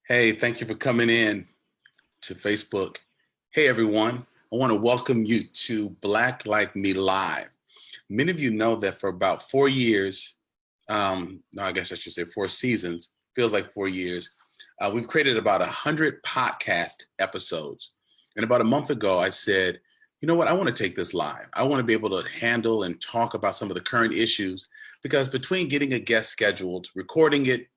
Hey, thank you for coming in to Facebook. Hey, everyone. I want to welcome you to Black Like Me Live. Many of you know that for about 4 years, no, I guess I should say 4 seasons, feels like 4 years, we've created about 100 podcast episodes. And about a month ago, I said, you know what? I want to take this live. I want to be able to handle and talk about some of the current issues because between getting a guest scheduled, recording it,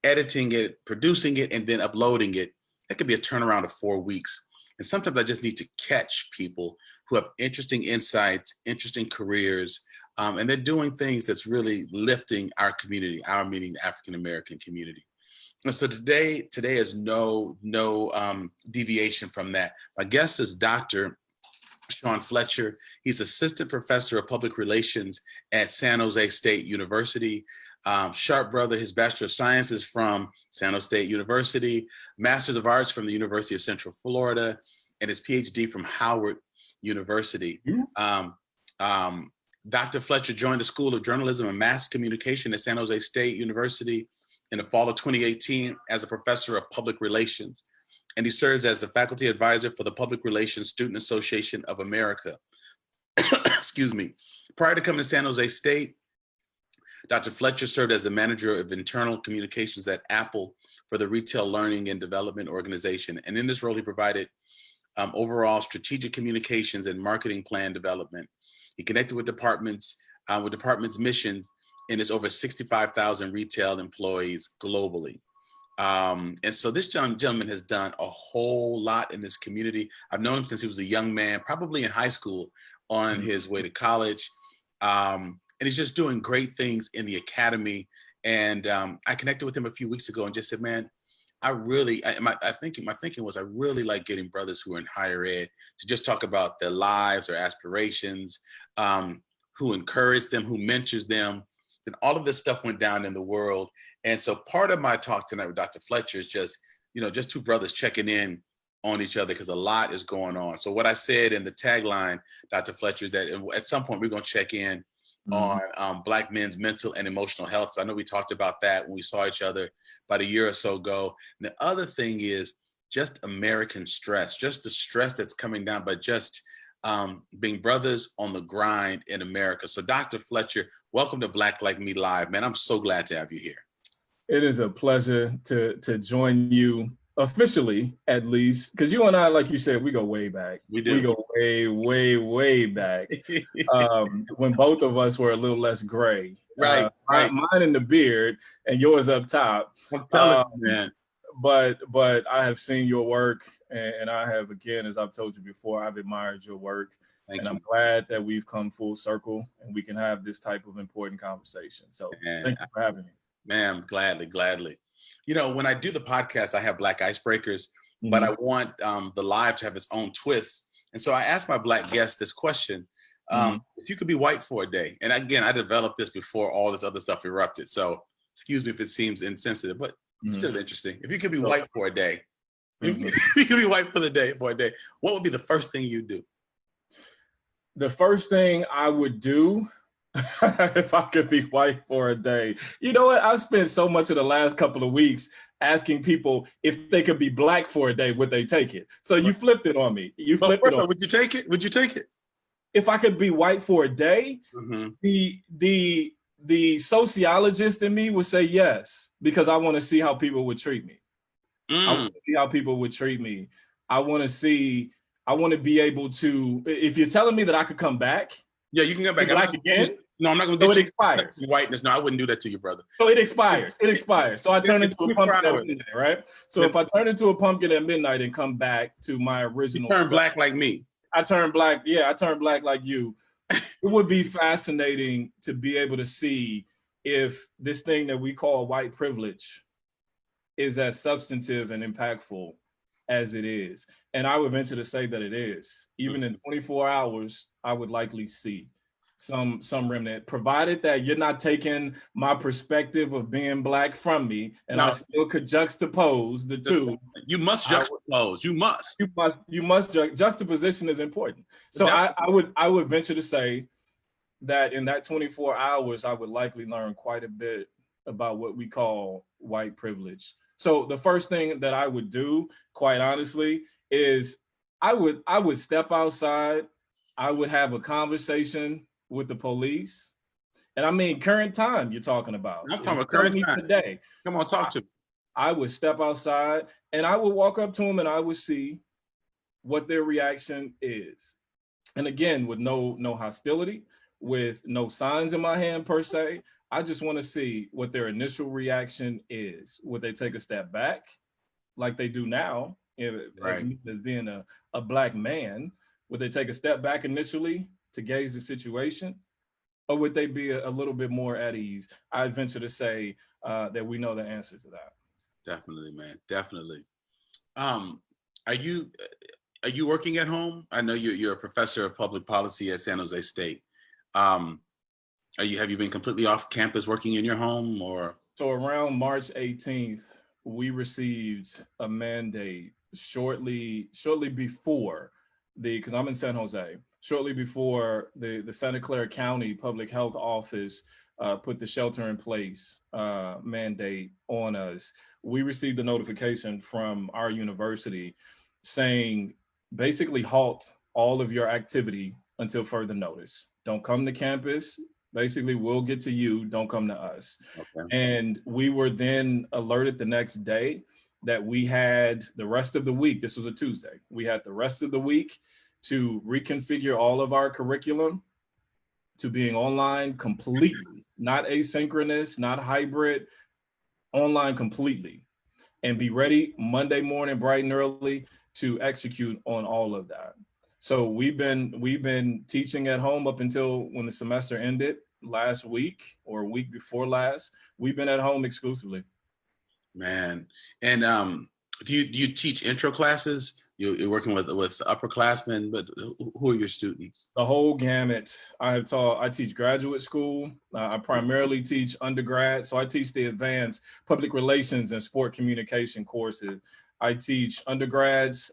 editing it, producing it, and then uploading it, that could be a turnaround of 4 weeks. And sometimes I just need to catch people who have interesting insights, interesting careers, and they're doing things that's really lifting our community, our meaning the African American community. And so today is no deviation from that. My guest is Dr. Shaun Fletcher. He's assistant professor of public relations at San Jose State University. Sharp brother, his Bachelor of Science is from San Jose State University, Masters of Arts from the University of Central Florida, and his PhD from Howard University. Dr. Fletcher joined the School of Journalism and Mass Communication at San Jose State University in the fall of 2018 as a professor of public relations. And he serves as the faculty advisor for the Public Relations Student Association of America. Excuse me. Prior to coming to San Jose State, Dr. Fletcher served as the manager of internal communications at Apple for the Retail Learning and Development Organization. And in this role, he provided overall strategic communications and marketing plan development. He connected with departments missions and his over 65,000 retail employees globally. And so this gentleman has done a whole lot in this community. I've known him since he was a young man, probably in high school on his way to college. And he's just doing great things in the academy. And I connected with him a few weeks ago and just said, man, my thinking was I really like getting brothers who are in higher ed to just talk about their lives, their aspirations, who encourage them, who mentors them. And all of this stuff went down in the world. And so part of my talk tonight with Dr. Fletcher is just two brothers checking in on each other because a lot is going on. So what I said in the tagline, Dr. Fletcher, is that at some point we're going to check in on Black men's mental and emotional health. So I know we talked about that when we saw each other about a year or so ago. And the other thing is just American stress, just the stress that's coming down, but just being brothers on the grind in America. So Dr. Fletcher, welcome to Black Like Me Live, man. I'm so glad to have you here. It is a pleasure to join you officially, at least, because you and I, like you said, we go way back. We do. We go way back. When both of us were a little less gray. Right. Mine in the beard and yours up top. I'm telling you, man. But I have seen your work, and I have, again, as I've told you before, I've admired your work. Thank you. I'm glad that we've come full circle and we can have this type of important conversation. So thank you for having me. Man, gladly. When I do the podcast, I have Black icebreakers, but I want the live to have its own twist. And so I asked my Black guest this question. If you could be white for a day, and again, I developed this before all this other stuff erupted. So excuse me if it seems insensitive, but still interesting. If you could be white for a day, you could be white for a day, what would be the first thing you do? The first thing I would do if I could be white for a day. You know what? I've spent so much of the last couple of weeks asking people if they could be Black for a day, would they take it? So you flipped it on me. Would you take it? Would you take it? If I could be white for a day, the sociologist in me would say yes, because I want to see how people would treat me. I want to see how people would treat me. I want to be able to, if you're telling me that I could come back. Yeah, you can come back. Black again? No, I'm not going to get you whiteness. No, I wouldn't do that to you, brother. So it expires. So I turn into a pumpkin at midnight, right? So if I turn into a pumpkin at midnight and come back to my original, you turn black like me. I turn black. Yeah, I turn black like you. It would be fascinating to be able to see if this thing that we call white privilege is as substantive and impactful as it is. And I would venture to say that it is. Even in 24 hours, I would likely see some remnant, provided that you're not taking my perspective of being Black from me, and I still could juxtapose the two. You must juxtapose. You must. Juxtaposition is important. So I would venture to say that in that 24 hours, I would likely learn quite a bit about what we call white privilege. So the first thing that I would do, quite honestly, is I would step outside. I would have a conversation with the police. And I mean, current time you're talking about. I'm If talking you're about telling current me time. today, Come on, talk to me. I would step outside and I would walk up to them and I would see what their reaction is. And again, with no hostility, with no signs in my hand per se, I just want to see what their initial reaction is. Would they take a step back like they do now, as Right. me as being a black man? Would they take a step back initially to gauge the situation? Or would they be a little bit more at ease? I venture to say that we know the answer to that. Definitely, man. Definitely. Um, are you working at home? I know you're a professor of public policy at San Jose State. Um, have you been completely off campus working in your home, or? So around March 18th, we received a mandate shortly before because I'm in San Jose, shortly before the Santa Clara County Public Health Office put the shelter in place mandate on us. We received a notification from our university saying basically halt all of your activity until further notice. Don't come to campus. Basically, we'll get to you. Don't come to us. Okay. And we were then alerted the next day that we had the rest of the week. This was a Tuesday. We had the rest of the week to reconfigure all of our curriculum to being online completely, not asynchronous, not hybrid, online completely, and be ready Monday morning bright and early to execute on all of that. So we've been teaching at home up until when the semester ended last week or week before last. We've been at home exclusively. Man, and do you teach intro classes? You're working with upperclassmen, but who are your students? The whole gamut. I teach graduate school. I primarily teach undergrad. So I teach the advanced public relations and sport communication courses. I teach undergrads,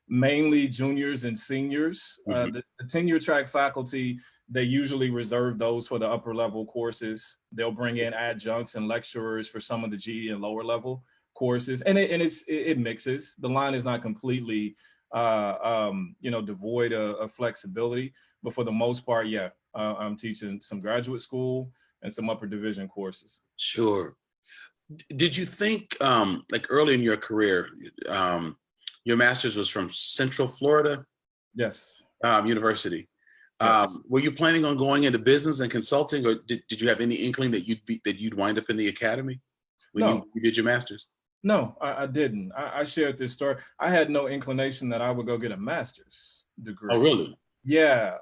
mainly juniors and seniors. The tenure track faculty, they usually reserve those for the upper level courses. They'll bring in adjuncts and lecturers for some of the GE and lower level courses. And it mixes. The line is not completely devoid of flexibility. But for the most part, yeah, I'm teaching some graduate school and some upper division courses. Sure. Did you think, like early in your career, your master's was from Central Florida Yes. University? Yes. Were you planning on going into business and consulting, or did you have any inkling that you'd wind up in the academy when No. you did your master's? No, I didn't. I shared this story. I had no inclination that I would go get a master's degree. Oh, really? Yeah.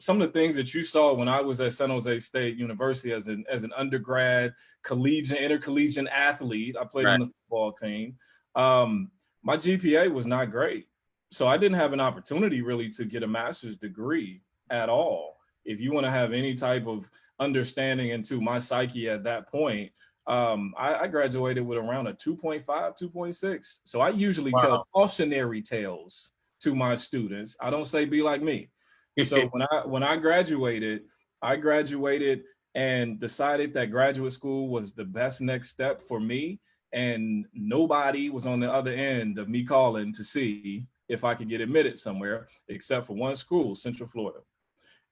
Some of the things that you saw when I was at San Jose State University as an undergrad, intercollegiate athlete, I played on the football team. My GPA was not great. So I didn't have an opportunity really to get a master's degree at all. If you want to have any type of understanding into my psyche at that point, I graduated with around a 2.5, 2.6. So I usually tell cautionary tales to my students. I don't say be like me. So when I graduated and decided that graduate school was the best next step for me. And nobody was on the other end of me calling to see if I could get admitted somewhere except for one school, Central Florida.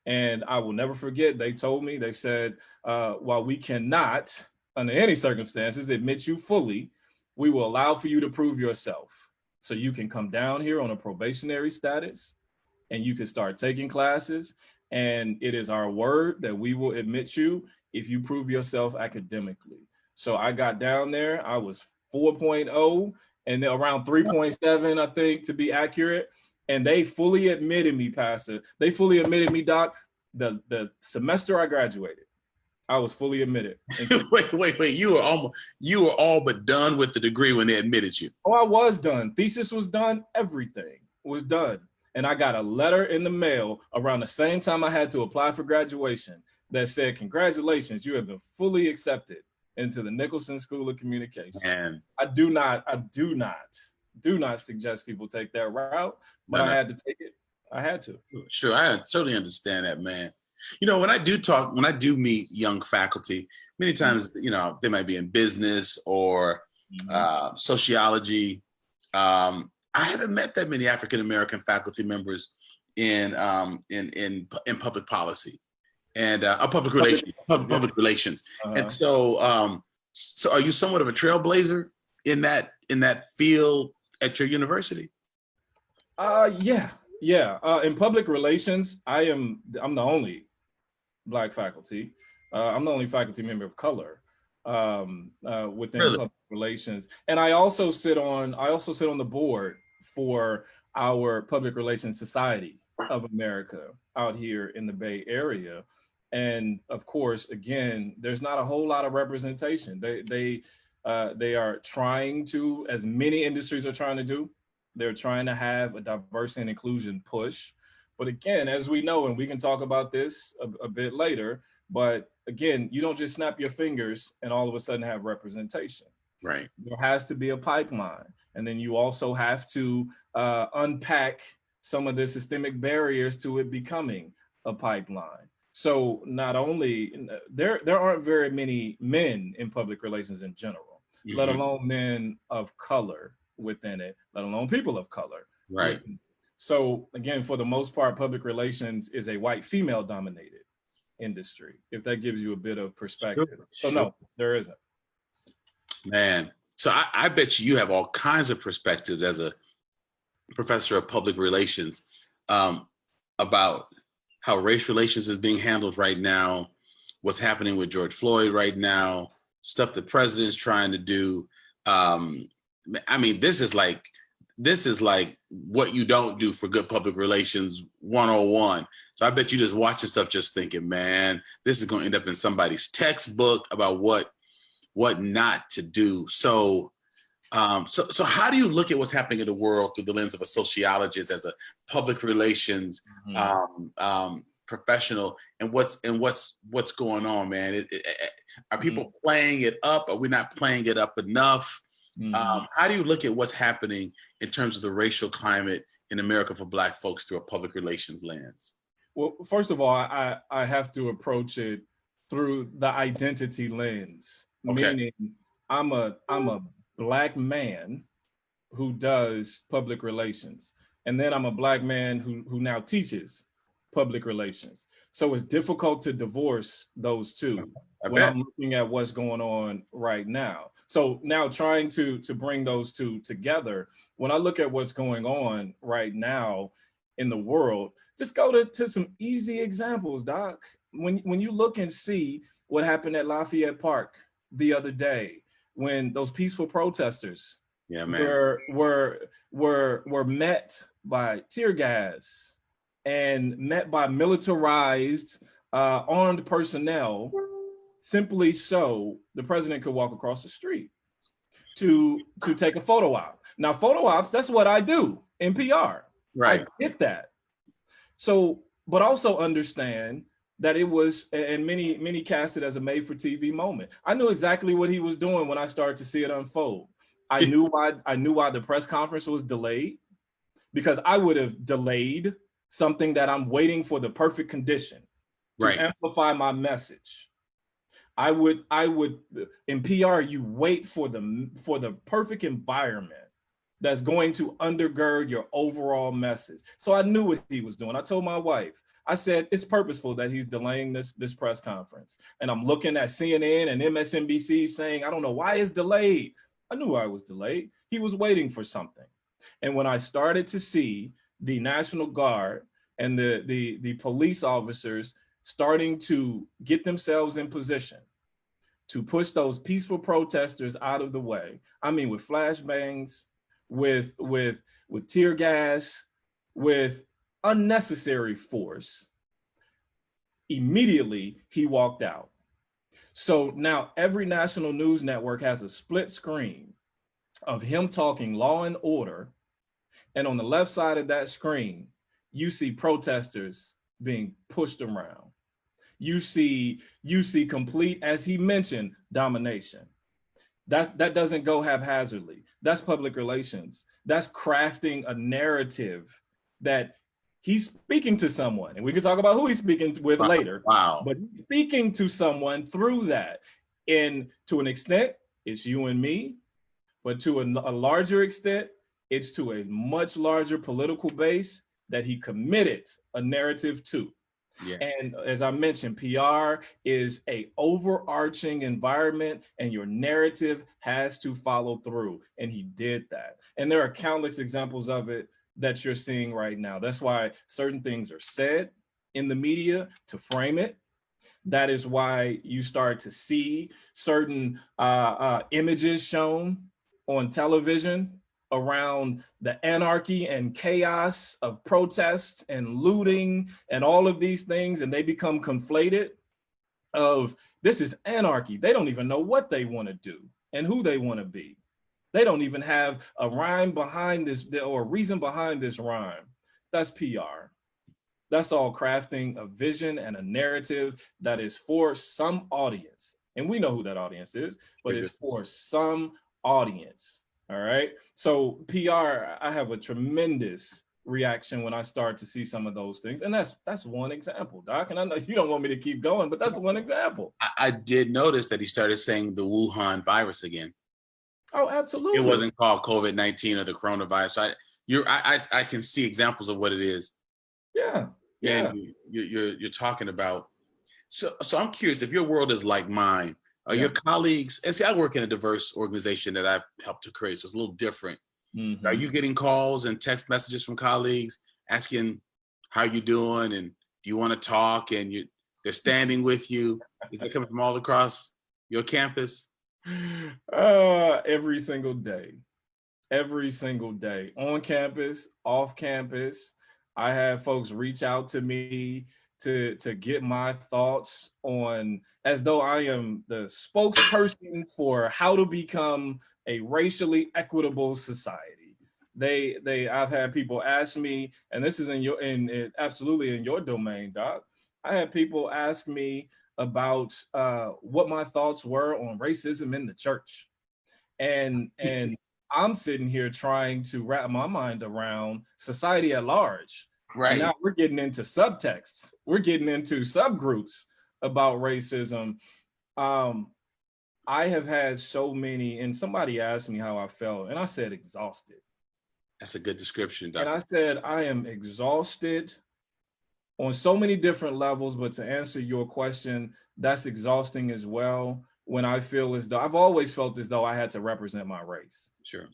And I will never forget, they told me, they said, while we cannot, under any circumstances, admit you fully, we will allow for you to prove yourself. So you can come down here on a probationary status and you can start taking classes. And it is our word that we will admit you if you prove yourself academically. So I got down there, I was 4.0 and then around 3.7, I think, to be accurate. And they fully admitted me, Pastor. They fully admitted me, Doc. The semester I graduated, I was fully admitted. wait. You were all but done with the degree when they admitted you. Oh, I was done. Thesis was done. Everything was done. And I got a letter in the mail around the same time I had to apply for graduation that said, congratulations, you have been fully accepted into the Nicholson School of Communication. And I do not suggest people take that route, but I had to take it. I had to. Sure, I totally understand that, man. You know, when I do meet young faculty, many times, you know, they might be in business or sociology. I haven't met that many African American faculty members in public policy and public relations. Public relations. And so are you somewhat of a trailblazer in that field at your university? Yeah. In public relations, I'm the only Black faculty. I'm the only faculty member of color within public relations, and I also sit on the board for our Public Relations Society of America out here in the Bay Area. And of course, again, there's not a whole lot of representation. They are trying to, as many industries are trying to do, they're trying to have a diversity and inclusion push. But again, as we know, and we can talk about this a bit later, but again, you don't just snap your fingers and all of a sudden have representation. Right. There has to be a pipeline. And then you also have to unpack some of the systemic barriers to it becoming a pipeline. So not only, there aren't very many men in public relations in general, let alone men of color within it, let alone people of color. Right. So again, for the most part, public relations is a white female dominated industry, if that gives you a bit of perspective. So no, there isn't. Man, so I bet you have all kinds of perspectives as a professor of public relations about how race relations is being handled right now, what's happening with George Floyd right now, stuff the president's trying to do. I mean, this is like what you don't do for good public relations 101. So I bet you just watching stuff just thinking, man, this is going to end up in somebody's textbook about what not to do. So how do you look at what's happening in the world through the lens of a sociologist, as a public relations professional, and what's going on, man? Are people playing it up? Are we not playing it up enough? How do you look at what's happening in terms of the racial climate in America for Black folks through a public relations lens? Well, first of all, I have to approach it through the identity lens, meaning I'm a Black man who does public relations, and then I'm a Black man who now teaches public relations. So it's difficult to divorce those two when I'm looking at what's going on right now. So now trying to bring those two together, when I look at what's going on right now in the world, just go to some easy examples, Doc. When you look and see what happened at Lafayette Park the other day, when those peaceful protesters were met by tear gas and met by militarized armed personnel, simply so the president could walk across the street to take a photo op. Now, photo ops, that's what I do in PR. Right. I get that. So, but also understand that it was, and many cast it as a made for TV moment. I knew exactly what he was doing when I started to see it unfold. I knew why the press conference was delayed, because I would have delayed something that I'm waiting for the perfect condition to amplify my message. I would in PR, you wait for the perfect environment that's going to undergird your overall message. So I knew what he was doing. I told my wife, I said, it's purposeful that he's delaying this press conference. And I'm looking at CNN and MSNBC saying, I don't know why it's delayed. I knew why it was delayed. He was waiting for something. And when I started to see the National Guard and the police officers starting to get themselves in position to push those peaceful protesters out of the way, I mean, with flashbangs, with tear gas, with unnecessary force, immediately he walked out. So now every national news network has a split screen of him talking law and order, and on the left side of that screen, you see protesters being pushed around. You see complete, as he mentioned, domination. That doesn't go haphazardly. That's public relations. That's crafting a narrative that he's speaking to someone, and we can talk about who he's speaking with later. Wow. But he's speaking to someone through that. And to an extent, it's you and me. but to a larger extent, it's to a much larger political base that he committed a narrative to. Yes. And as I mentioned, PR is a overarching environment, and your narrative has to follow through. And he did that. And there are countless examples of it that you're seeing right now. That's why certain things are said in the media to frame it. That is why you start to see certain images shown on television around the anarchy and chaos of protests and looting and all of these things, and they become conflated of this is anarchy. They don't even know what they want to do and who they want to be. They don't even have a rhyme behind this or a reason behind this rhyme. That's PR. That's all crafting a vision and a narrative that is for some audience. And we know who that audience is, but it's for some audience. All right. So PR, I have a tremendous reaction when I start to see some of those things. And that's one example, Doc. And I know you don't want me to keep going, but that's one example. I did notice that he started saying the Wuhan virus again. Oh, absolutely. It wasn't called COVID-19 or the coronavirus. I can see examples of what it is. Yeah. Yeah. And you're talking about. So I'm curious, if your world is like mine, are your colleagues, and see, I work in a diverse organization that I've helped to create, so it's a little different. Are you getting calls and text messages from colleagues asking how you doing and do you want to talk, and they're standing with you? Is that coming from all across your campus? Every single day. Every single day. On campus, off campus. I have folks reach out to me to get my thoughts on, as though I am the spokesperson for how to become a racially equitable society. I've had people ask me, and this is absolutely in your domain, Doc. I had people ask me about what my thoughts were on racism in the church, and I'm sitting here trying to wrap my mind around society at large. Right. And now we're getting into subtexts. We're getting into subgroups about racism. I have had so many, and somebody asked me how I felt, and I said exhausted. That's a good description, Doctor. And I said, I am exhausted on so many different levels, but to answer your question, that's exhausting as well. When I feel as though, I've always felt as though I had to represent my race. Sure.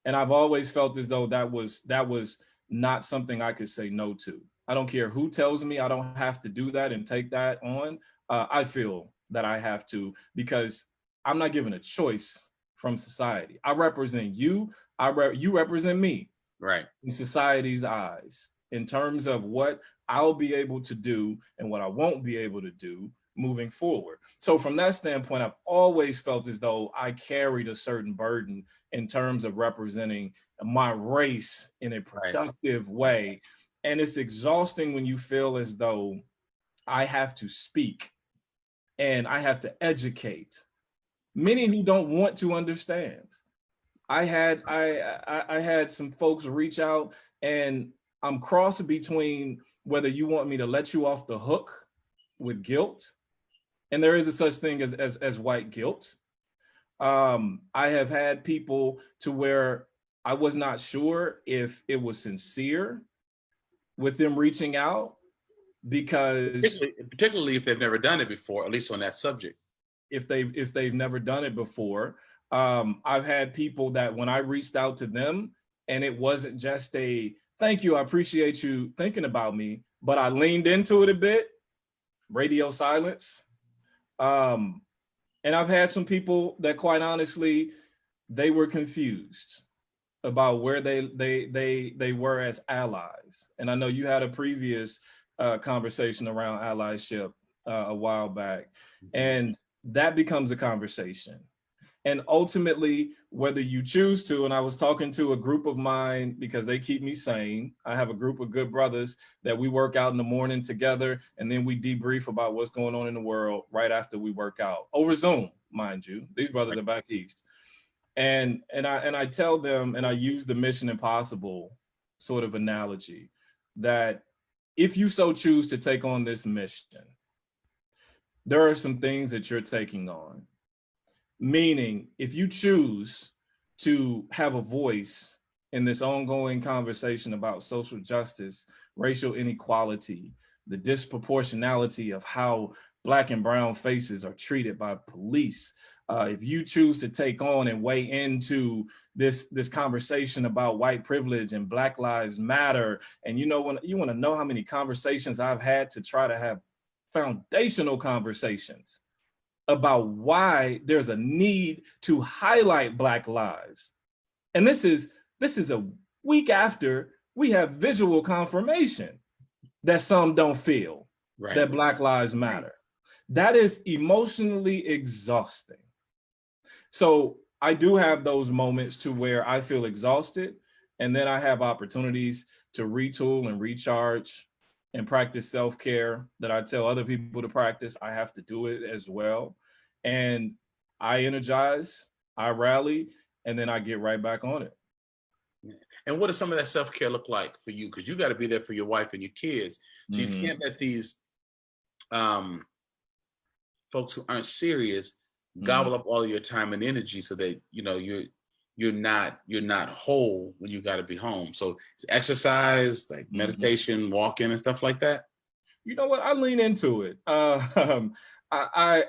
And I've always felt as though that was not something I could say no to. I don't care who tells me I don't have to do that and take that on. I feel that I have to, because I'm not given a choice from society. I represent you. You represent me. Right. In society's eyes, in terms of what I'll be able to do and what I won't be able to do moving forward. So from that standpoint, I've always felt as though I carried a certain burden in terms of representing my race in a productive way. And it's exhausting when you feel as though I have to speak and I have to educate many who don't want to understand. I had some folks reach out, and I'm crossed between whether you want me to let you off the hook with guilt, and there is a such thing as white guilt. I have had people to where I was not sure if it was sincere with them reaching out, because particularly if they've never done it before, at least on that subject. If they've never done it before, I've had people that when I reached out to them, and it wasn't just a thank you, I appreciate you thinking about me, but I leaned into it a bit, radio silence. And I've had some people that, quite honestly, they were confused about where they were as allies. And I know you had a previous conversation around allyship a while back, and that becomes a conversation. And ultimately, whether you choose to, and I was talking to a group of mine because they keep me sane. I have a group of good brothers that we work out in the morning together, and then we debrief about what's going on in the world right after we work out over Zoom, mind you. These brothers are back east. And I tell them, and I use the Mission Impossible sort of analogy, that if you so choose to take on this mission, there are some things that you're taking on. Meaning, if you choose to have a voice in this ongoing conversation about social justice, racial inequality, the disproportionality of how Black and brown faces are treated by police. If you choose to take on and weigh into this conversation about white privilege and Black Lives Matter, and when you want to know how many conversations I've had to try to have foundational conversations about why there's a need to highlight Black lives. And this is a week after we have visual confirmation that some don't feel that Black lives matter. That is emotionally exhausting. So I do have those moments to where I feel exhausted, and then I have opportunities to retool and recharge and practice self-care that I tell other people to practice. I have to do it as well. And I energize, I rally, and then I get right back on it. And what does some of that self-care look like for you? Because you got to be there for your wife and your kids. So you can't let these folks who aren't serious gobble up all of your time and energy, so that you're not whole when you got to be home. So it's exercise, like meditation, walking, and stuff like that. You know what? I lean into it. I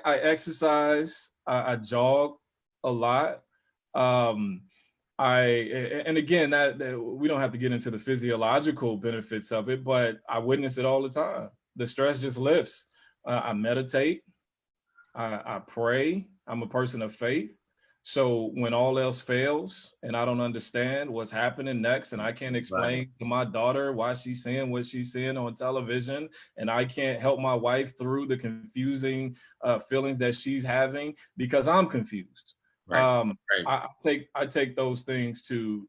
exercise. I jog a lot. And again, that we don't have to get into the physiological benefits of it, but I witness it all the time. The stress just lifts. I meditate. I pray. I'm a person of faith. So when all else fails and I don't understand what's happening next, and I can't explain to my daughter why she's saying what she's saying on television, and I can't help my wife through the confusing feelings that she's having because I'm confused. I take those things to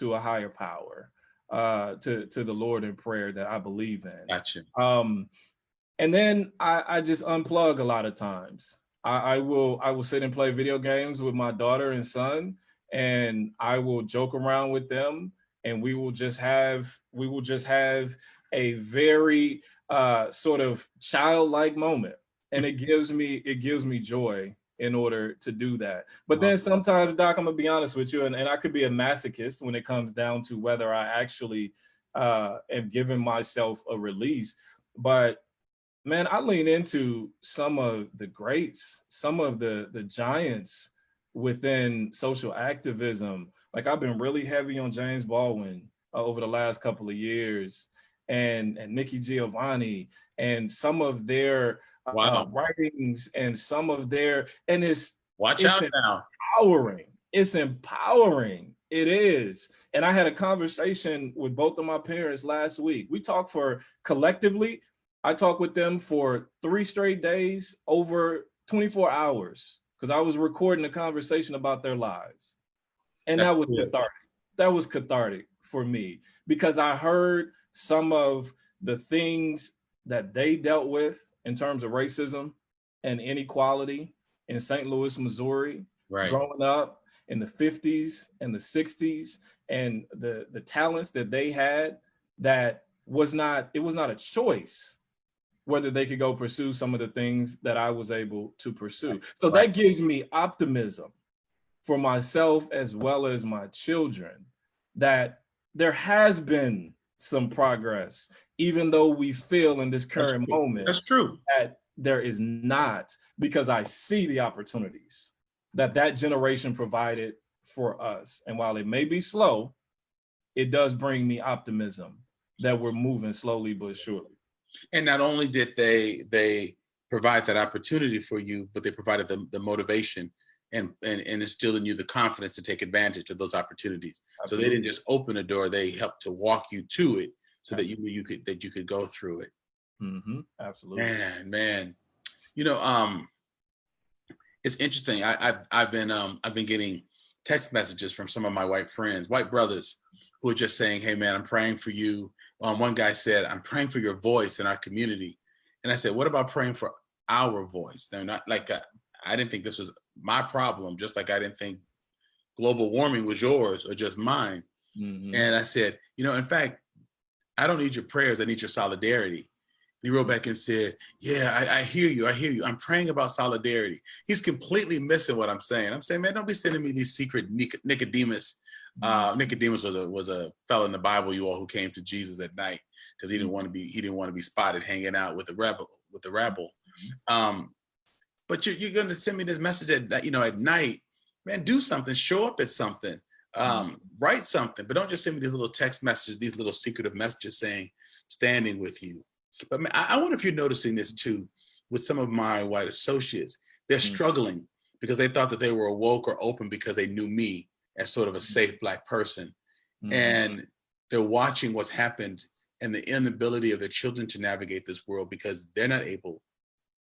a higher power, to the Lord in prayer that I believe in. Gotcha. And then I just unplug a lot of times. I will sit and play video games with my daughter and son, and I will joke around with them, and we will just have a very sort of childlike moment, and it gives me joy in order to do that. But then sometimes, Doc, I'm gonna be honest with you, and I could be a masochist when it comes down to whether I actually am giving myself a release. But man, I lean into some of the greats, some of the giants within social activism. Like I've been really heavy on James Baldwin over the last couple of years, and Nikki Giovanni, and some of their writings, and some of their, and it's empowering. It's empowering. It is. And I had a conversation with both of my parents last week. We talked collectively, I talked with them for 3 straight days, over 24 hours, because I was recording a conversation about their lives. And that was cathartic. That was cathartic for me, because I heard some of the things that they dealt with in terms of racism and inequality in St. Louis, Missouri, growing up in the 50s and the 60s, and the talents that they had, that it was not a choice whether they could go pursue some of the things that I was able to pursue. So that gives me optimism for myself as well as my children, that there has been some progress, even though we feel in this current moment that there is not, because I see the opportunities that generation provided for us. And while it may be slow, it does bring me optimism that we're moving slowly but surely. And not only did they provide that opportunity for you, but they provided the motivation and instilled in you the confidence to take advantage of those opportunities. Absolutely. So they didn't just open a door; they helped to walk you to it, so that you could go through it. Absolutely. Man, it's interesting. I've been getting text messages from some of my white friends, white brothers, who are just saying, "Hey, man, I'm praying for you." One guy said, "I'm praying for your voice in our community." And I said, "What about praying for our voice?" They're not like, I didn't think this was my problem, just like I didn't think global warming was yours or just mine. And I said, in fact, I don't need your prayers. I need your solidarity. He wrote back and said, yeah, I hear you. I hear you. I'm praying about solidarity. He's completely missing what I'm saying. I'm saying, man, don't be sending me these secret Nicodemus. Nicodemus was a fellow in the Bible, you all, who came to Jesus at night because he didn't want to be spotted hanging out with the rabble. But you're going to send me this message at night, man. Do something. Show up at something. Write something. But don't just send me these little text messages, these little secretive messages saying, standing with you. But man, I wonder if you're noticing this too with some of my white associates. They're struggling because they thought that they were woke or open because they knew me as sort of a safe Black person. And they're watching what's happened and the inability of their children to navigate this world because they're not able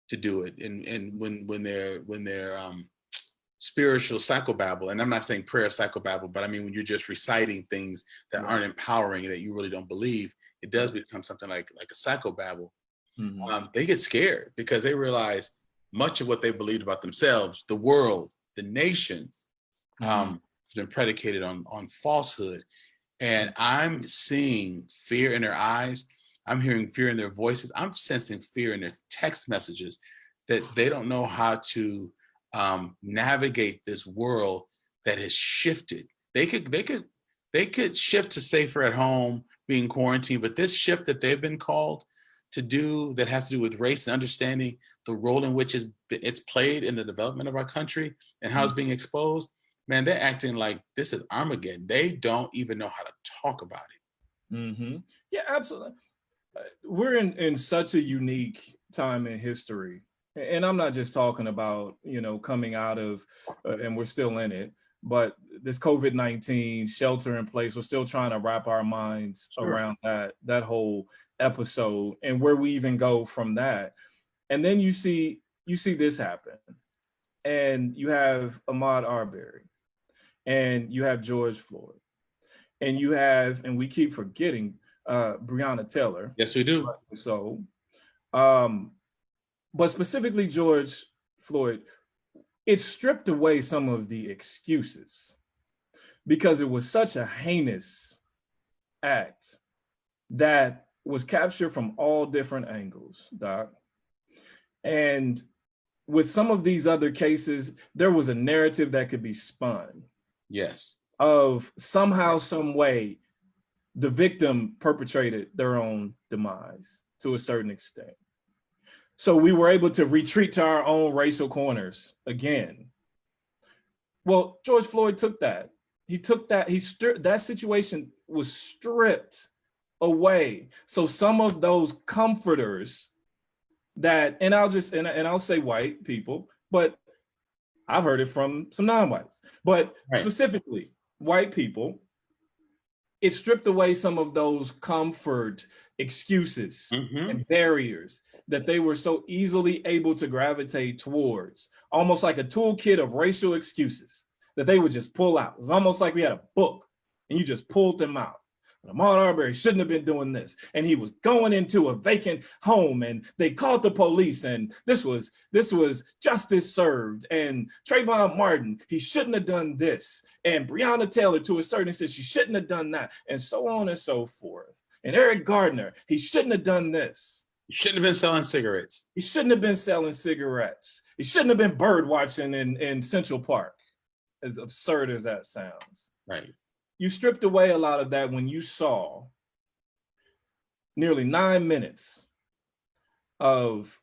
to do it. And when they're spiritual psychobabble, and I'm not saying prayer psychobabble, but I mean when you're just reciting things that aren't empowering, that you really don't believe, it does become something like a psychobabble. They get scared because they realize much of what they believed about themselves, the world, the nation, has been predicated on falsehood. And I'm seeing fear in their eyes. I'm hearing fear in their voices. I'm sensing fear in their text messages that they don't know how to navigate this world that has shifted. They could shift to safer at home, being quarantined, but this shift that they've been called to do that has to do with race and understanding the role in which it's played in the development of our country and how it's being exposed, man, they're acting like this is Armageddon. They don't even know how to talk about it. Yeah, absolutely. We're in such a unique time in history. And I'm not just talking about, coming out of, and we're still in it, but this COVID-19 shelter in place, we're still trying to wrap our minds around that whole episode and where we even go from that. And then you see this happen, and you have Ahmaud Arbery, and you have George Floyd, and you have, and we keep forgetting, Breonna Taylor. Yes, we do. So, but specifically George Floyd, it stripped away some of the excuses because it was such a heinous act that was captured from all different angles, Doc. And with some of these other cases, there was a narrative that could be spun. Yes. Of somehow, some way, the victim perpetrated their own demise to a certain extent. So we were able to retreat to our own racial corners again. Well, George Floyd took that. That situation was stripped away. So some of those comforters and I'll say white people, but I've heard it from some non-whites, but specifically white people, it stripped away some of those comfort excuses and barriers that they were so easily able to gravitate towards, almost like a toolkit of racial excuses that they would just pull out. It was almost like we had a book and you just pulled them out. Ahmaud Arbery shouldn't have been doing this. And he was going into a vacant home and they called the police and this was justice served. And Trayvon Martin, he shouldn't have done this. And Breonna Taylor, to a certain extent, she shouldn't have done that, and so on and so forth. And Eric Gardner, he shouldn't have done this. He shouldn't have been selling cigarettes. He shouldn't have been selling cigarettes. He shouldn't have been bird watching in Central Park, as absurd as that sounds. Right. You stripped away a lot of that when you saw nearly 9 minutes of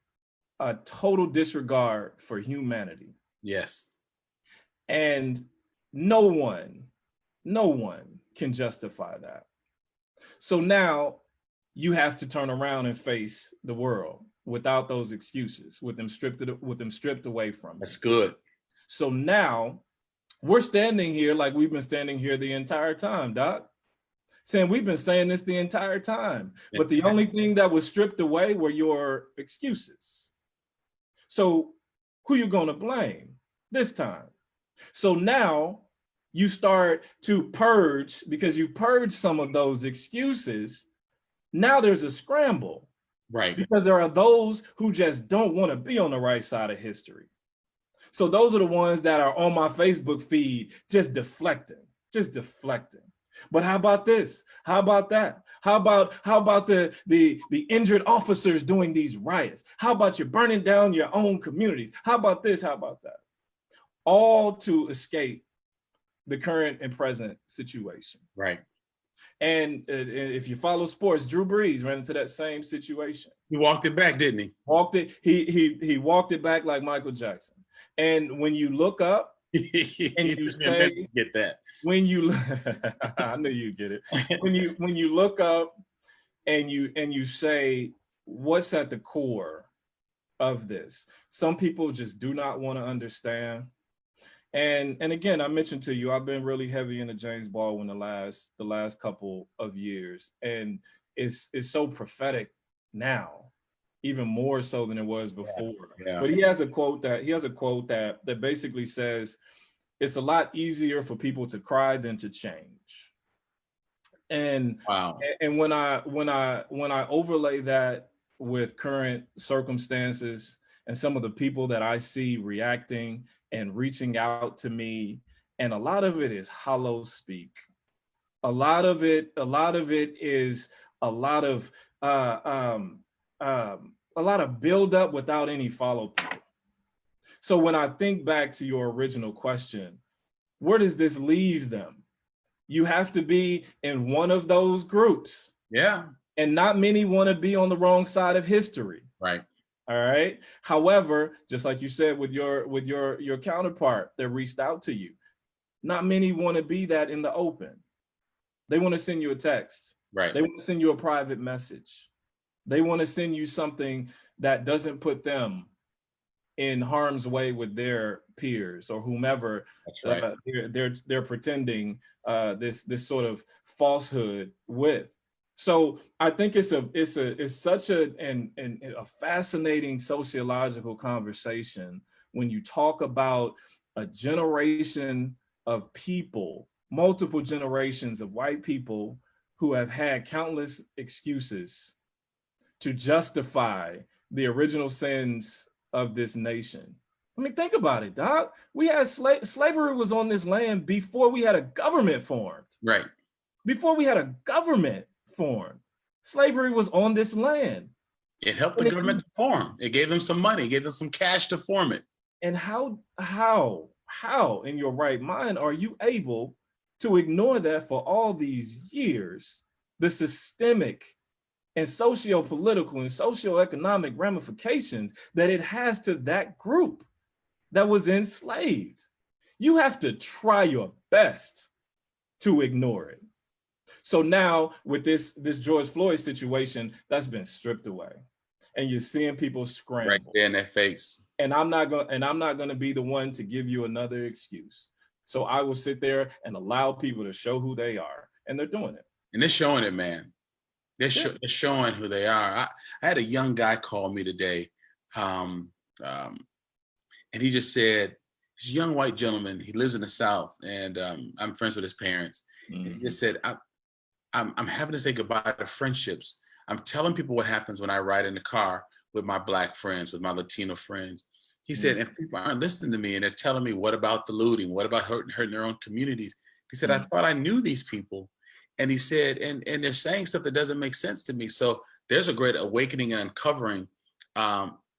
a total disregard for humanity. Yes. And no one can justify that. So now you have to turn around and face the world without those excuses, with them stripped away from you. That's good. So now we're standing here like we've been standing here the entire time, Doc. Saying we've been saying this the entire time, but the only thing that was stripped away were your excuses. So who you gonna blame this time? So now you start to purge, because you purged some of those excuses. Now there's a scramble. Right. Because there are those who just don't want to be on the right side of history. So those are the ones that are on my Facebook feed, just deflecting. But how about this? How about that? How about the injured officers doing these riots? How about you burning down your own communities? How about this? How about that? All to escape the current and present situation. Right. And if you follow sports, Drew Brees ran into that same situation. He walked it back, didn't he? He walked it back like Michael Jackson. And when you look up and you say, get that. When you I knew you get it. When you look up and you say, what's at the core of this? Some people just do not want to understand. And again, I mentioned to you, I've been really heavy into James Baldwin the last couple of years, and it's so prophetic now, even more so than it was before. Yeah. But he has a quote that basically says, it's a lot easier for people to cry than to change. And wow. And when I overlay that with current circumstances and some of the people that I see reacting and reaching out to me, and a lot of it is hollow speak. A lot of it is a lot of build up without any follow through. So when I think back to your original question, where does this leave them? You have to be in one of those groups. Yeah. And not many want to be on the wrong side of history. Right. All right. However, just like you said with your counterpart that reached out to you, not many want to be that in the open. They want to send you a text. Right. They want to send you a private message. They want to send you something that doesn't put them in harm's way with their peers or whomever. That's right. They're pretending this sort of falsehood with. So I think it's such a fascinating sociological conversation when you talk about a generation of people, multiple generations of white people who have had countless excuses to justify the original sins of this nation. I mean, think about it, Doc. We had slavery was on this land before we had a government formed. Right. Before we had a government formed, slavery was on this land. It helped the government to form. It gave them some money, gave them some cash to form it. And how in your right mind are you able to ignore that for all these years, the systemic and socio-political and socio-economic ramifications that it has to that group that was enslaved? You have to try your best to ignore it. So now with this George Floyd situation, that's been stripped away, and you're seeing people scramble right there in their face. And I'm not going to be the one to give you another excuse. So I will sit there and allow people to show who they are, and they're doing it. And they're showing it, man. They're showing who they are. I had a young guy call me today, and he just said, he's a young white gentleman. He lives in the South, and I'm friends with his parents. Mm-hmm. And he just said, I'm having to say goodbye to friendships. I'm telling people what happens when I ride in the car with my Black friends, with my Latino friends. He said, and people aren't listening to me, and they're telling me, what about the looting? What about hurting their own communities? He said, I thought I knew these people. And he said, and they're saying stuff that doesn't make sense to me. So there's a great awakening and uncovering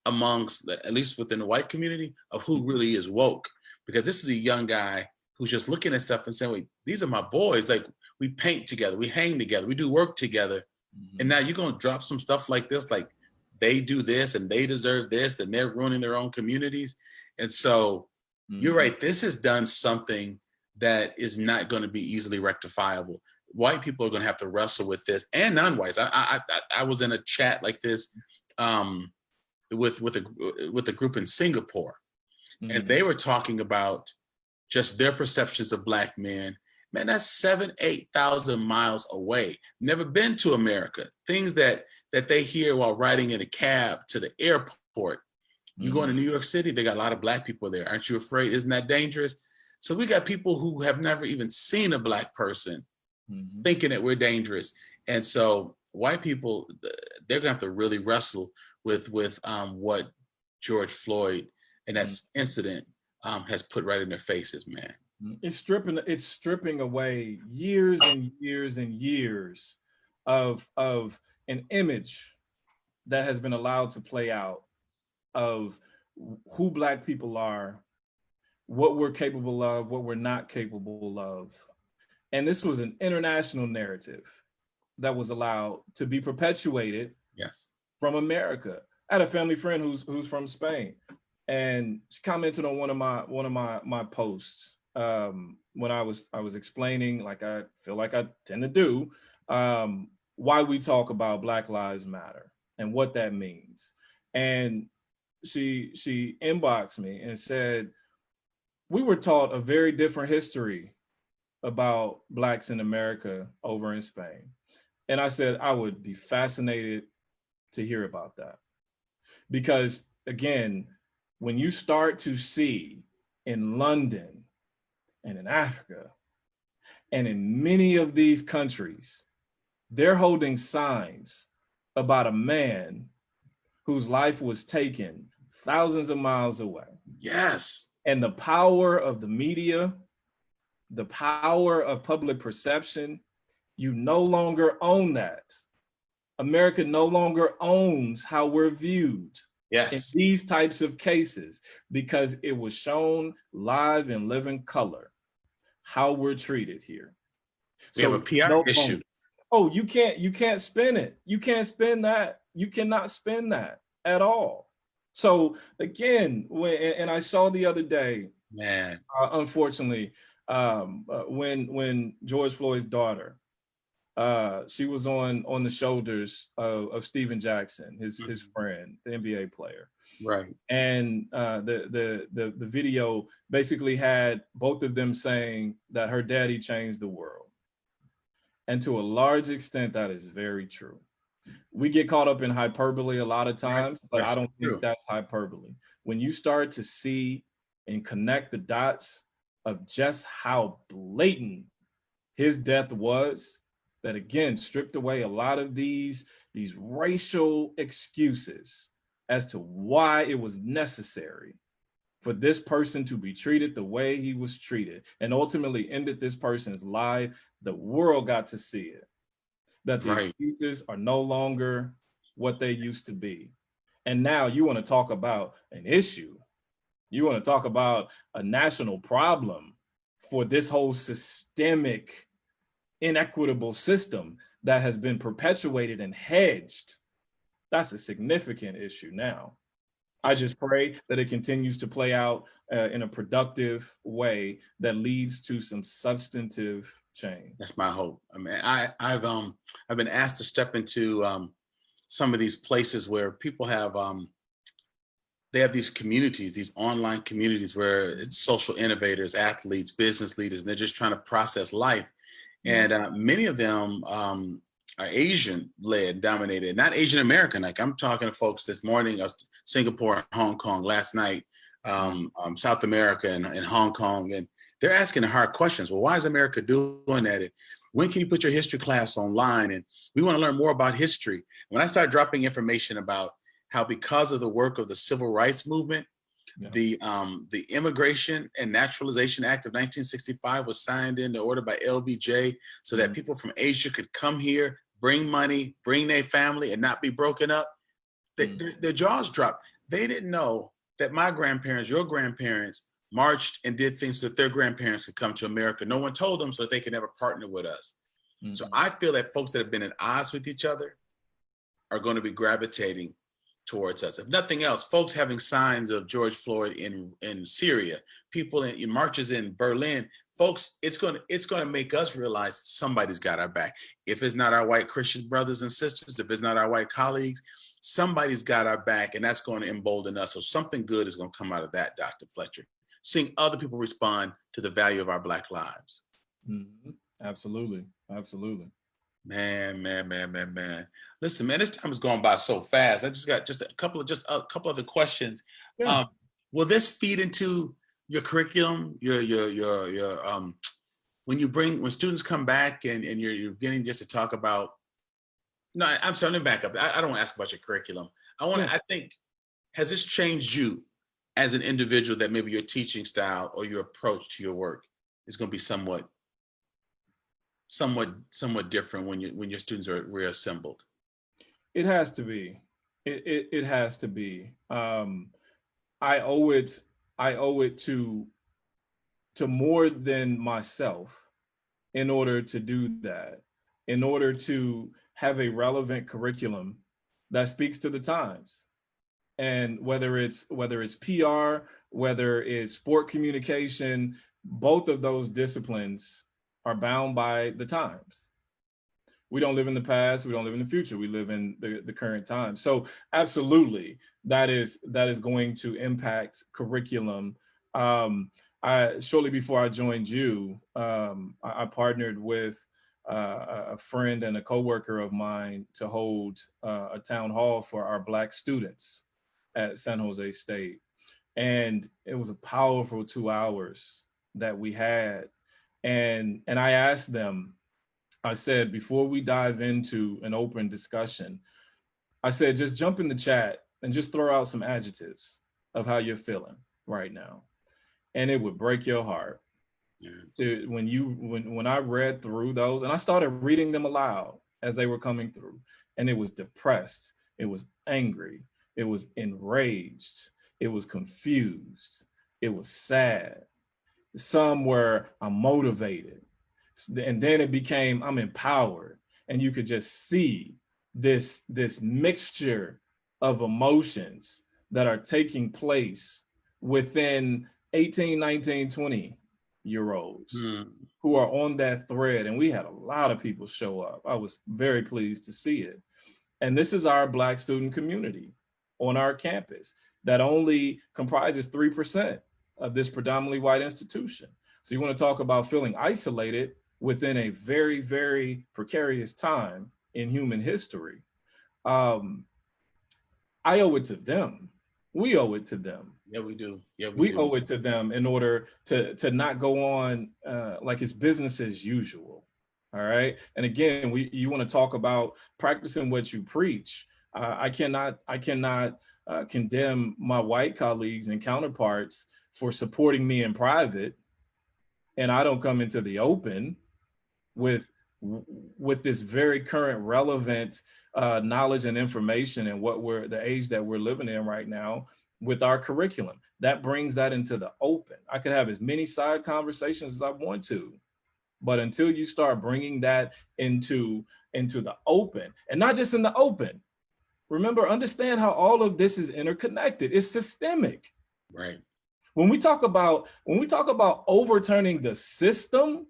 amongst, at least within the white community, of who really is woke. Because this is a young guy who's just looking at stuff and saying, wait, these are my boys. Like, we paint together, we hang together, we do work together. Mm-hmm. And now you're going to drop some stuff like this, like they do this and they deserve this and they're ruining their own communities. And so you're right. This has done something that is not going to be easily rectifiable. White people are going to have to wrestle with this, and non-whites. I was in a chat like this with a group in Singapore, and they were talking about just their perceptions of Black men. Man, that's 7,000-8,000 miles away. Never been to America. Things that they hear while riding in a cab to the airport. You go into New York City, they got a lot of Black people there. Aren't you afraid? Isn't that dangerous? So we got people who have never even seen a Black person thinking that we're dangerous. And so white people, they're gonna have to really wrestle with what George Floyd and that incident has put right in their faces, man. It's stripping away years and years and years of an image that has been allowed to play out of who Black people are, what we're capable of, what we're not capable of. And this was an international narrative that was allowed to be perpetuated Yes. from America. I had a family friend who's from Spain, and she commented on one of my posts when I was explaining, like I feel like I tend to do, why we talk about Black Lives Matter and what that means. And she inboxed me and said, we were taught a very different history about Blacks in America over in Spain. And I said, I would be fascinated to hear about that. Because again, when you start to see in London and in Africa and in many of these countries, they're holding signs about a man whose life was taken thousands of miles away. Yes. And the power of the media, the power of public perception, you no longer own that. America no longer owns how we're viewed in Yes. these types of cases, because it was shown live in living color how we're treated here. We have a PR issue. Oh, you can't spin it. You can't spin that. You cannot spin that at all. So again, and I saw the other day, Man. Unfortunately, when George Floyd's daughter, she was on the shoulders of Steven Jackson, his friend, the NBA player. Right. And the video basically had both of them saying that her daddy changed the world. And to a large extent, that is very true. We get caught up in hyperbole a lot of times, but I don't think that's hyperbole. When you start to see and connect the dots of just how blatant his death was, that again stripped away a lot of these racial excuses as to why it was necessary for this person to be treated the way he was treated, and ultimately ended this person's life. The world got to see it, that the excuses are no longer what they used to be. And now you want to talk about an issue. You want to talk about a national problem for this whole systemic, inequitable system that has been perpetuated and hedged. That's a significant issue now. I just pray that it continues to play out in a productive way that leads to some substantive change. That's my hope. I mean, I've been asked to step into some of these places where people have they have these communities, these online communities where it's social innovators, athletes, business leaders, and they're just trying to process life. And many of them are Asian-led, dominated, not Asian American. Like I'm talking to folks this morning, Singapore and Hong Kong, last night, South America and Hong Kong, and they're asking the hard questions. Well, why is America doing that? When can you put your history class online? And we want to learn more about history. When I started dropping information about how, because of the work of the Civil Rights Movement, the Immigration and Naturalization Act of 1965 was signed into order by LBJ so that people from Asia could come here, bring money, bring their family, and not be broken up. Their jaws dropped. They didn't know that my grandparents, your grandparents, marched and did things so that their grandparents could come to America. No one told them so that they could never partner with us. So I feel that folks that have been at odds with each other are going to be gravitating towards us. If nothing else, folks having signs of George Floyd in Syria, people in marches in Berlin, folks, it's going to make us realize somebody's got our back. If it's not our white Christian brothers and sisters, if it's not our white colleagues, somebody's got our back, and that's going to embolden us. So something good is going to come out of that, Dr. Fletcher. Seeing other people respond to the value of our Black lives. Absolutely. Absolutely. Man. Listen, man, this time is going by so fast. I just got a couple other questions. Yeah. Will this feed into your curriculum? When students come back and you're beginning just to talk about? No, I'm sorry. Let me back up. I don't want to ask about your curriculum. I think, has this changed you as an individual, that maybe your teaching style or your approach to your work? is going to be somewhat different when your students are reassembled. It has to be. It has to be. I owe it to more than myself in order to do that, in order to have a relevant curriculum that speaks to the times. And whether it's PR, whether it's sport communication, both of those disciplines are bound by the times. We don't live in the past, we don't live in the future, we live in the current time. So absolutely, that is going to impact curriculum. Shortly before I joined you, I partnered with a friend and a coworker of mine to hold a town hall for our Black students at San Jose State. And it was a powerful 2 hours that we had. And I asked them, I said, before we dive into an open discussion, I said, just jump in the chat and just throw out some adjectives of how you're feeling right now. And it would break your heart. Yeah. When I read through those, and I started reading them aloud as they were coming through, and it was depressed, it was angry, it was enraged, it was confused, it was sad. Some were, I'm motivated. And then it became, I'm empowered. And you could just see this mixture of emotions that are taking place within 18, 19, 20-year-olds who are on that thread. And we had a lot of people show up. I was very pleased to see it. And this is our Black student community on our campus that only comprises 3% of this predominantly white institution. So you want to talk about feeling isolated within a very, very precarious time in human history. I owe it to them. We owe it to them. Yeah, we do. Yeah, we owe it to them in order to not go on like it's business as usual. All right. And again, you want to talk about practicing what you preach. I cannot condemn my white colleagues and counterparts for supporting me in private, and I don't come into the open with this very current relevant knowledge and information and the age that we're living in right now with our curriculum. That brings that into the open. I could have as many side conversations as I want to, but until you start bringing that into the open, and not just in the open, remember, understand how all of this is interconnected. It's systemic. Right. When we talk about overturning the system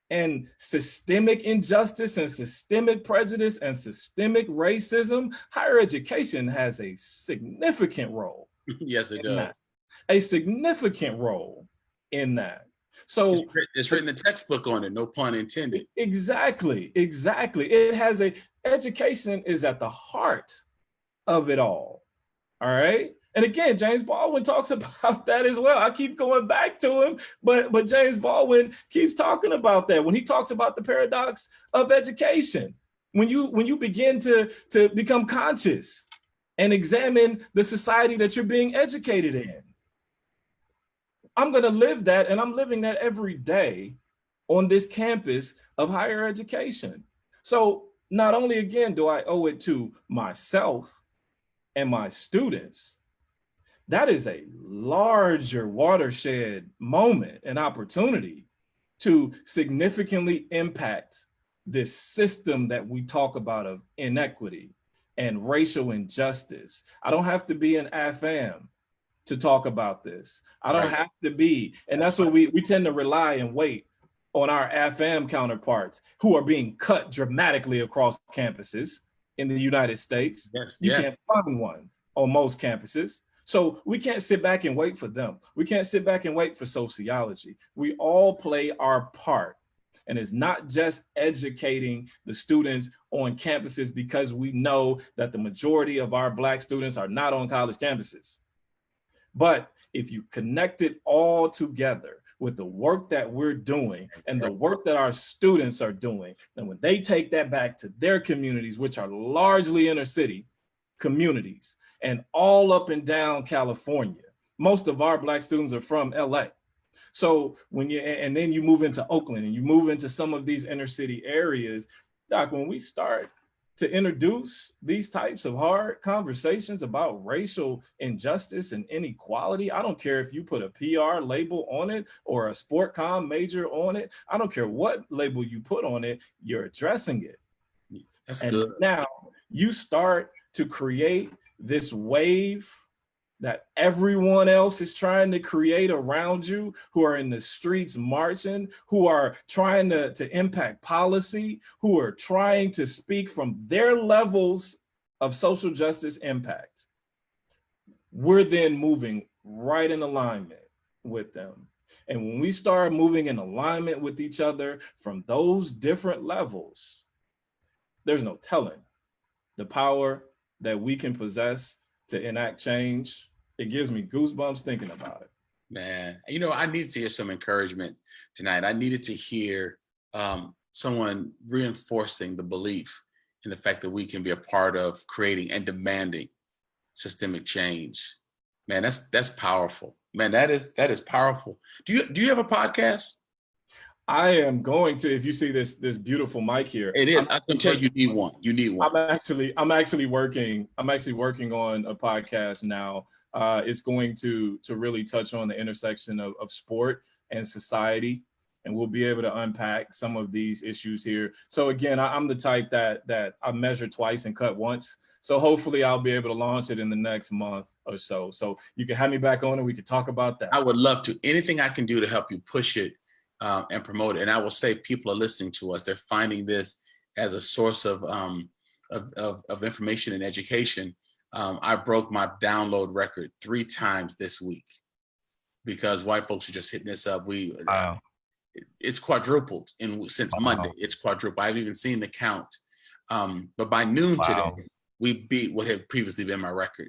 and systemic injustice and systemic prejudice and systemic racism, higher education has a significant role. Yes, it does. A significant role in that. So it's written a textbook on it, no pun intended. Exactly. Education is at the heart of it all. All right. And again, James Baldwin talks about that as well. I keep going back to him, but James Baldwin keeps talking about that when he talks about the paradox of education. When you begin to become conscious and examine the society that you're being educated in. I'm going to live that, and I'm living that every day on this campus of higher education. So not only, again, do I owe it to myself and my students, that is a larger watershed moment and opportunity to significantly impact this system that we talk about of inequity and racial injustice. I don't have to be an AFAM to talk about this. I don't have to be, and that's what we tend to rely and wait on our AFAM counterparts who are being cut dramatically across campuses in the United States. You can't find one on most campuses. So we can't sit back and wait for them. We can't sit back and wait for sociology. We all play our part. And it's not just educating the students on campuses because we know that the majority of our Black students are not on college campuses. But if you connect it all together with the work that we're doing and the work that our students are doing, and when they take that back to their communities, which are largely inner city communities and all up and down California, most of our Black students are from LA. So and then you move into Oakland and you move into some of these inner city areas, Doc, when we start to introduce these types of hard conversations about racial injustice and inequality, I don't care if you put a PR label on it or a sport comm major on it. I don't care what label you put on it, you're addressing it. That's and good. Now you start to create this wave that everyone else is trying to create around you, who are in the streets marching, who are trying to impact policy, who are trying to speak from their levels of social justice impact. We're then moving right in alignment with them. And when we start moving in alignment with each other from those different levels, there's no telling the power that we can possess to enact change. It gives me goosebumps thinking about it. Man, I needed to hear some encouragement tonight. I needed to hear someone reinforcing the belief in the fact that we can be a part of creating and demanding systemic change. Man, that's powerful. Man, that is powerful. Do you have a podcast? I am going to, if you see this beautiful mic here. It is. I can tell you need one. You need one. I'm actually working on a podcast now. It's going to really touch on the intersection of sport and society, and we'll be able to unpack some of these issues here. So again, I'm the type that I measure twice and cut once. So hopefully I'll be able to launch it in the next month or so. So you can have me back on and we can talk about that. I would love to. Anything I can do to help you push it and promote it. And I will say, people are listening to us. They're finding this as a source of information and education. I broke my download record 3 times this week because white folks are just hitting this up. Wow. It's quadrupled since Monday. It's quadrupled. I haven't even seen the count. But by noon today, we beat what had previously been my record.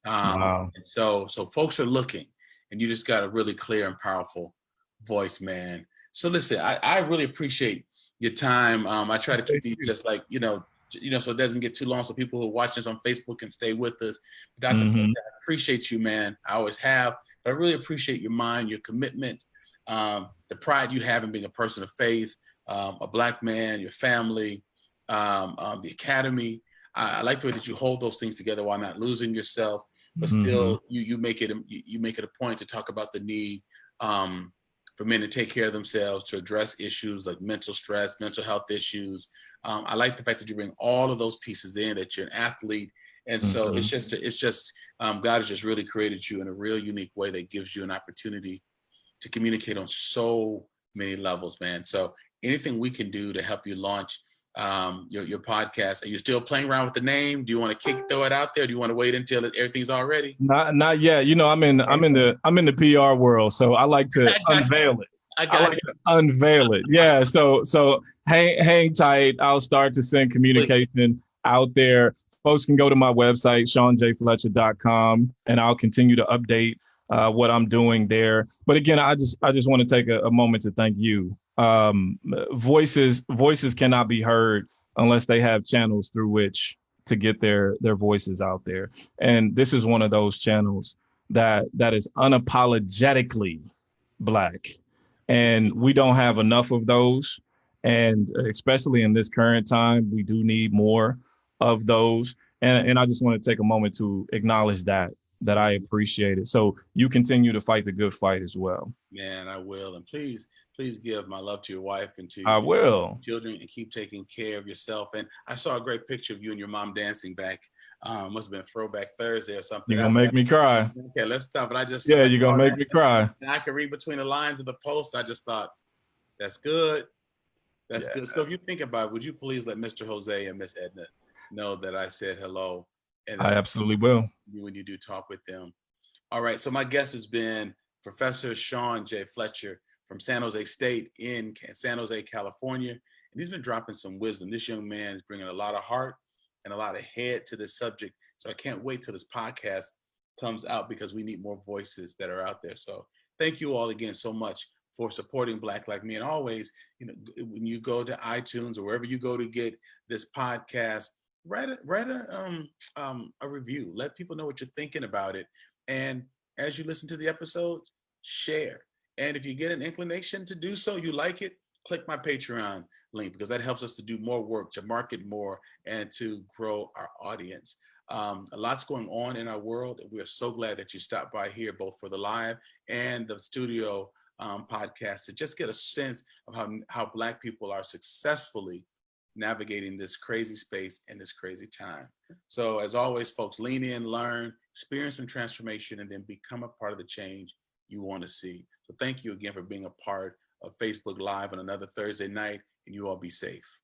And so folks are looking, and you just got a really clear and powerful voice, man. So listen, I really appreciate your time. I try to keep these just like, so it doesn't get too long, so people who are watching us on Facebook can stay with us. Dr. Fletcher, I appreciate you, man. I always have. But I really appreciate your mind, your commitment, the pride you have in being a person of faith, a Black man, your family, the academy. I like the way that you hold those things together while not losing yourself, but still you make it a point to talk about the need for men to take care of themselves, to address issues like mental stress, mental health issues. I like the fact that you bring all of those pieces in, that you're an athlete. And so it's just God has just really created you in a real unique way that gives you an opportunity to communicate on so many levels, man. So anything we can do to help you launch your podcast. Are you still playing around with the name? Do you want to throw it out there? Do you want to wait until everything's all ready? Not yet. I'm in the PR world, so I like to unveil it. I like to unveil it. Yeah. So hang tight. I'll start to send communication out there. Folks can go to my website, ShaunJFletcher.com, and I'll continue to update what I'm doing there. But again, I just want to take a moment to thank you. Voices cannot be heard unless they have channels through which to get their voices out there. And this is one of those channels that is unapologetically Black. And we don't have enough of those. And especially in this current time, we do need more of those. And I just want to take a moment to acknowledge that I appreciate it. So you continue to fight the good fight as well. Man, I will. And please give my love to your wife and to your children, and keep taking care of yourself. And I saw a great picture of you and your mom dancing back. Must have been Throwback Thursday or something. You're going to make me cry. Okay, let's stop. But you're going to make me cry. And I can read between the lines of the post. I just thought, that's good. That's good. So if you think about it, would you please let Mr. Jose and Miss Edna know that I said hello? And I absolutely will. When you do talk with them. All right. So my guest has been Professor Shaun J. Fletcher from San Jose State in San Jose, California. And he's been dropping some wisdom. This young man is bringing a lot of heart and a lot of head to this subject. So I can't wait till this podcast comes out, because we need more voices that are out there. So thank you all again so much for supporting Black Like Me. And always, when you go to iTunes or wherever you go to get this podcast, write a review. Let people know what you're thinking about it. And as you listen to the episode, share. And if you get an inclination to do so, you like it, click my Patreon link, because that helps us to do more work, to market more, and to grow our audience. A lot's going on in our world, and we are so glad that you stopped by here, both for the live and the studio podcast, to just get a sense of how Black people are successfully navigating this crazy space and this crazy time. So as always, folks, lean in, learn, experience some transformation, and then become a part of the change you want to see. So thank you again for being a part of Facebook Live on another Thursday night, and you all be safe.